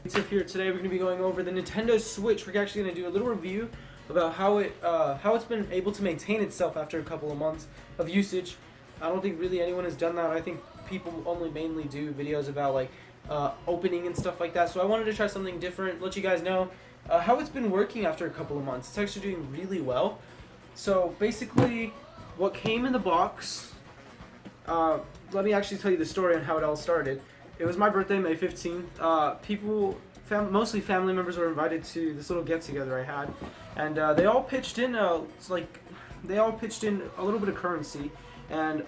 Luitive here. Today we're going to be going over the Nintendo Switch. We're actually going to do a little review about how it's been able to maintain itself after a couple of months of usage. I don't think really anyone has done that. I think people only mainly do videos about like opening and stuff like that. So I wanted to try something different, let you guys know how it's been working after a couple of months. It's actually doing really well. So basically, what came in the box. Let me actually tell you the story on how it all started. It was my birthday, May 15th. Mostly family members were invited to this little get-together I had, and they all pitched in. They all pitched in a little bit of currency, and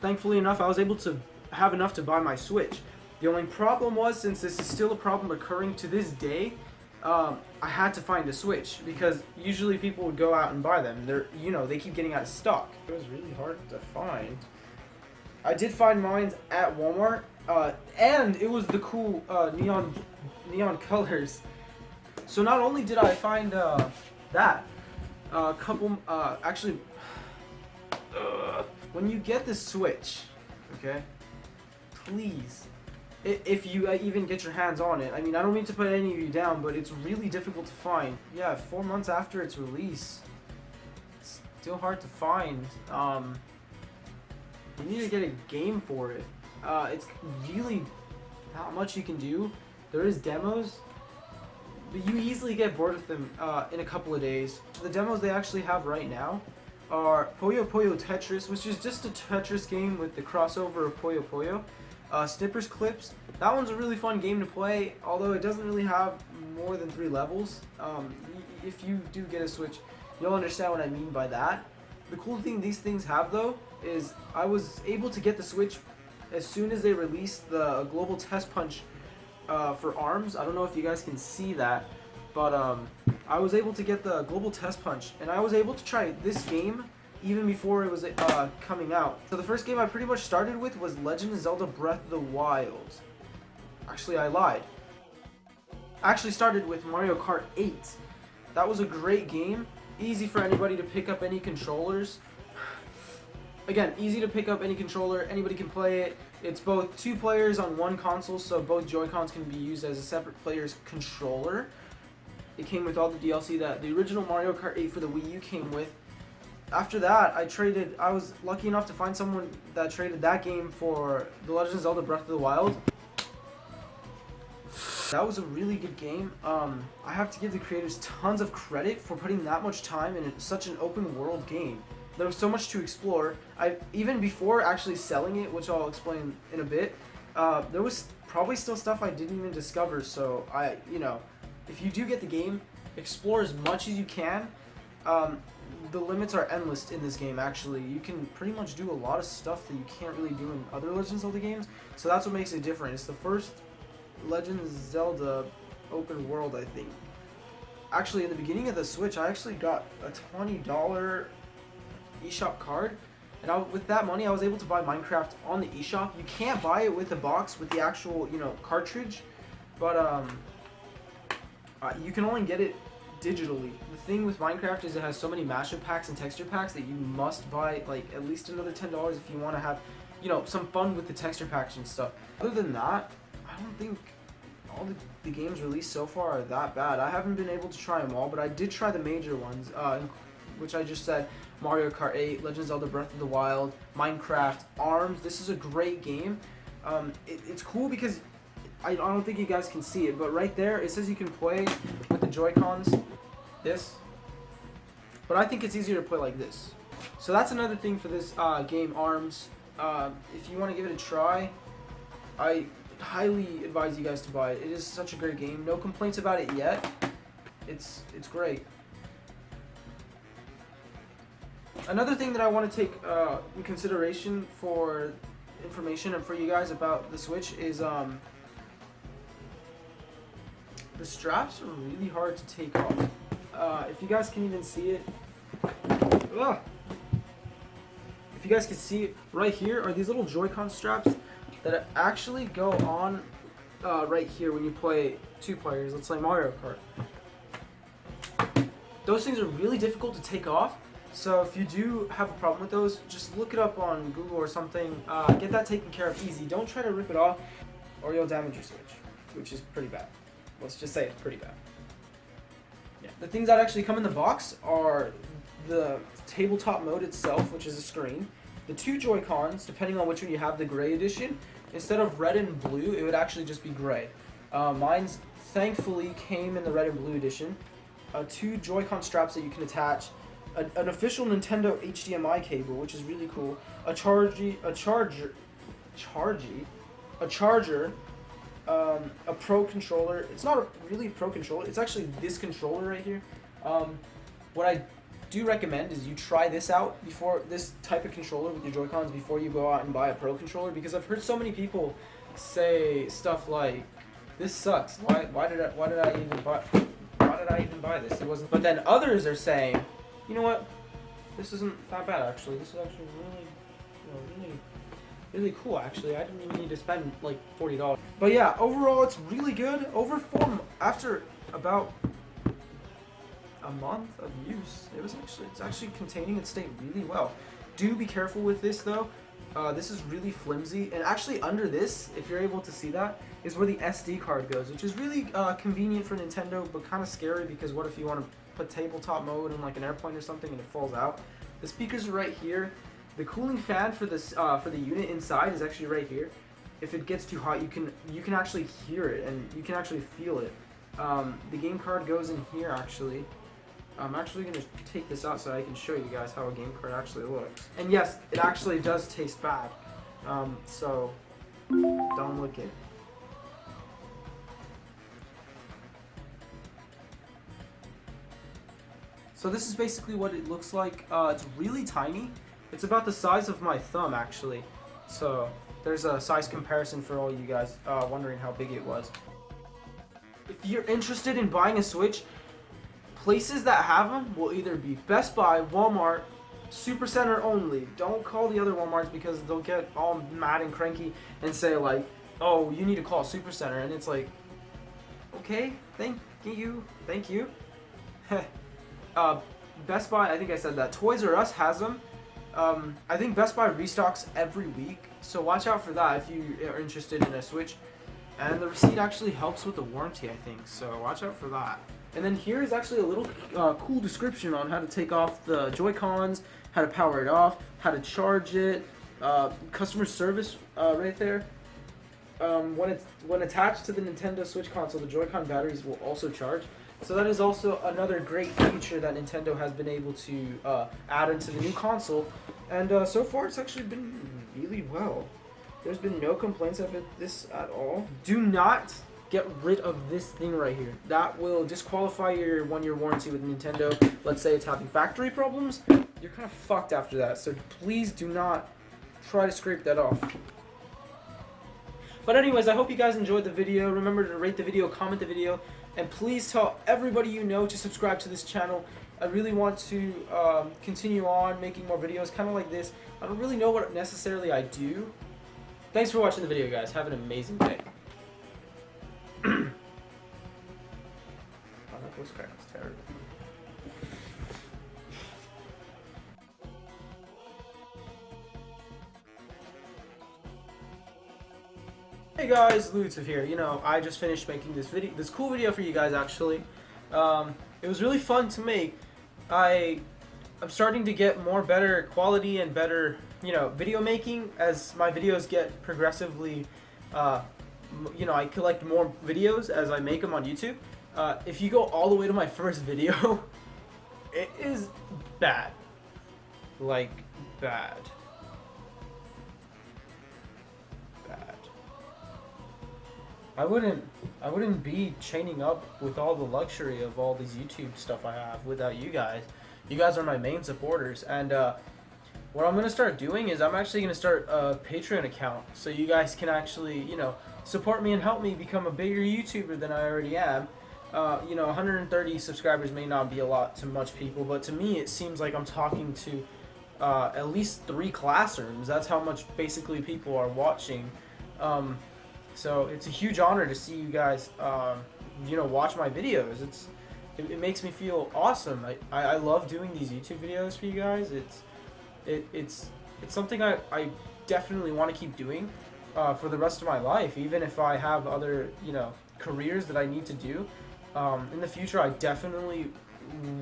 thankfully enough, I was able to have enough to buy my Switch. The only problem was, since this is still a problem occurring to this day, I had to find a Switch because usually people would go out and buy them. They keep getting out of stock. It was really hard to find. I did find mine at Walmart, and it was the cool neon colors. So not only did I find that, actually, when you get the Switch, okay, please, if you even get your hands on it. I mean, I don't mean to put any of you down, but it's really difficult to find. Yeah, 4 months after its release, it's still hard to find. You need to get a game for it. It's really not much you can do. There is demos, but you easily get bored with them in a couple of days. The demos they actually have right now are Puyo Puyo Tetris, which is just a Tetris game with the crossover of Puyo Puyo. Snippers Clips, that one's a really fun game to play, although it doesn't really have more than 3 levels. If you do get a Switch, you'll understand what I mean by that. The cool thing these things have, though, is I was able to get the Switch as soon as they released the global test punch for ARMS. I don't know if you guys can see that, but I was able to get the global test punch, and I was able to try this game even before it was coming out. So the first game I pretty much started with was Legend of Zelda Breath of the Wild. Actually, I lied. I actually started with Mario Kart 8. That was a great game. Easy for anybody to pick up any controllers. Again, easy to pick up any controller. Anybody can play it. It's both 2 players on 1 console, so both Joy-Cons can be used as a separate player's controller. It came with all the DLC that the original Mario Kart 8 for the Wii U came with. After that, I was lucky enough to find someone that traded that game for The Legend of Zelda Breath of the Wild. That was a really good game. I have to give the creators tons of credit for putting that much time in such an open world game. There was so much to explore. Even before actually selling it, which I'll explain in a bit, there was probably still stuff I didn't even discover. So if you do get the game, explore as much as you can. The limits are endless in this game. Actually, you can pretty much do a lot of stuff that you can't really do in other Legend of Zelda games. So that's what makes it different. It's the first Legend of Zelda open world, I think. Actually, in the beginning of the Switch, I actually got a $20 eShop card, and with that money I was able to buy Minecraft on the eShop. You can't buy it with the box with the actual cartridge, but you can only get it digitally. The thing with Minecraft is it has so many mashup packs and texture packs that you must buy like at least another $10 if you want to have some fun with the texture packs and stuff. Other than that, I don't think all the games released so far are that bad. I haven't been able to try them all, but I did try the major ones, which I just said: Mario Kart 8, Legend of Zelda Breath of the Wild, Minecraft, ARMS. This is a great game. It's cool because I don't think you guys can see it, but right there it says you can play with the Joy-Cons, this. But I think it's easier to play like this. So that's another thing for this game, ARMS. If you want to give it a try, I highly advise you guys to buy it. It is such a great game. No complaints about it yet. It's great. Another thing that I want to take in consideration for information and for you guys about the Switch is the straps are really hard to take off. If you guys can even see it, if you guys can see it, right here are these little Joy-Con straps that actually go on right here when you play 2 players. Let's play Mario Kart. Those things are really difficult to take off. So if you do have a problem with those, just look it up on Google or something. Get that taken care of easy. Don't try to rip it off or you'll damage your Switch, which is pretty bad. Let's just say it's pretty bad. Yeah. The things that actually come in the box are the tabletop mode itself, which is a screen, the 2 Joy-Cons, depending on which one you have, the gray edition. Instead of red and blue, it would actually just be gray. Mine's thankfully came in the red and blue edition. 2 Joy-Con straps that you can attach, an official Nintendo HDMI cable, which is really cool, a charger, a Pro controller. It's not really a Pro controller. It's actually this controller right here. What I do recommend is you try this out before, this type of controller with your Joy-Cons, before you go out and buy a Pro controller, because I've heard so many people say stuff like, "This sucks. Why did I even buy this? It wasn't." But then others are saying, "You know what? This isn't that bad actually. This is actually really cool actually. I didn't even need to spend like $40." But yeah, overall it's really good. After about a month of use, it's actually containing its state really well. Do be careful with this though. This is really flimsy, and actually under this, if you're able to see that, is where the SD card goes, which is really convenient for Nintendo, but kind of scary because what if you want to put tabletop mode in like an airplane or something and it falls out? The speakers are right here. The cooling fan for this for the unit inside is actually right here. If it gets too hot, you can actually hear it and you can actually feel it. The game card goes in here actually. I'm actually going to take this out so I can show you guys how a game card actually looks. And yes, it actually does taste bad. So don't lick it. So this is basically what it looks like. It's really tiny. It's about the size of my thumb actually. So there's a size comparison for all you guys wondering how big it was. If you're interested in buying a Switch, places that have them will either be Best Buy, Walmart, Supercenter only. Don't call the other Walmarts because they'll get all mad and cranky and say like, "Oh, you need to call Supercenter," and it's like, okay, thank you. Best Buy, I think I said that. Toys R Us has them. I think Best Buy restocks every week, so watch out for that if you are interested in a Switch. And the receipt actually helps with the warranty, I think, so watch out for that. And then here is actually a little cool description on how to take off the Joy-Cons, how to power it off, how to charge it, customer service right there. When attached to the Nintendo Switch console, the Joy-Con batteries will also charge. So that is also another great feature that Nintendo has been able to add into the new console. And so far it's actually been really well. There's been no complaints of this at all. Do not get rid of this thing right here. That will disqualify your 1-year warranty with Nintendo. Let's say it's having factory problems. You're kind of fucked after that. So please do not try to scrape that off. But anyways, I hope you guys enjoyed the video. Remember to rate the video, comment the video, and please tell everybody you know to subscribe to this channel. I really want to continue on making more videos kind of like this. I don't really know what necessarily I do. Thanks for watching the video, guys. Have an amazing day. Oh, that voice crack was terrible. Hey guys, Luitive here. You know, I just finished making this cool video for you guys actually. It was really fun to make. I'm starting to get better quality and better, video making as my videos get progressively, I collect more videos as I make them on YouTube. If you go all the way to my first video, it is bad. Like, bad. I wouldn't be chaining up with all the luxury of all these YouTube stuff I have without you guys. You guys are my main supporters, and what I'm gonna start doing is I'm actually gonna start a Patreon account so you guys can actually, support me and help me become a bigger YouTuber than I already am. 130 subscribers may not be a lot to much people, but to me it seems like I'm talking to at least 3 classrooms. That's how much basically people are watching. So it's a huge honor to see you guys, watch my videos. It makes me feel awesome. I love doing these YouTube videos for you guys. It's something I definitely want to keep doing for the rest of my life, even if I have other, careers that I need to do. In the future, I definitely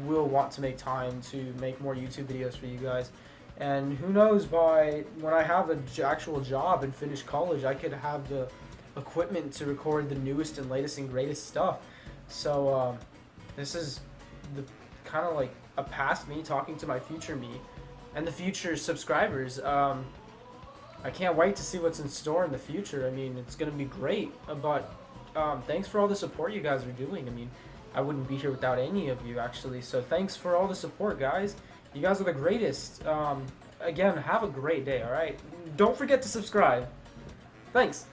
will want to make time to make more YouTube videos for you guys. And who knows, by when I have an actual job and finish college, I could have the equipment to record the newest and latest and greatest stuff. So this is the kind of like a past me talking to my future me and the future subscribers. I can't wait to see what's in store in the future. I mean, it's gonna be great. But thanks for all the support you guys are doing. I mean, I wouldn't be here without any of you actually. So thanks for all the support, guys. You guys are the greatest. Again, have a great day. All right. Don't forget to subscribe. Thanks.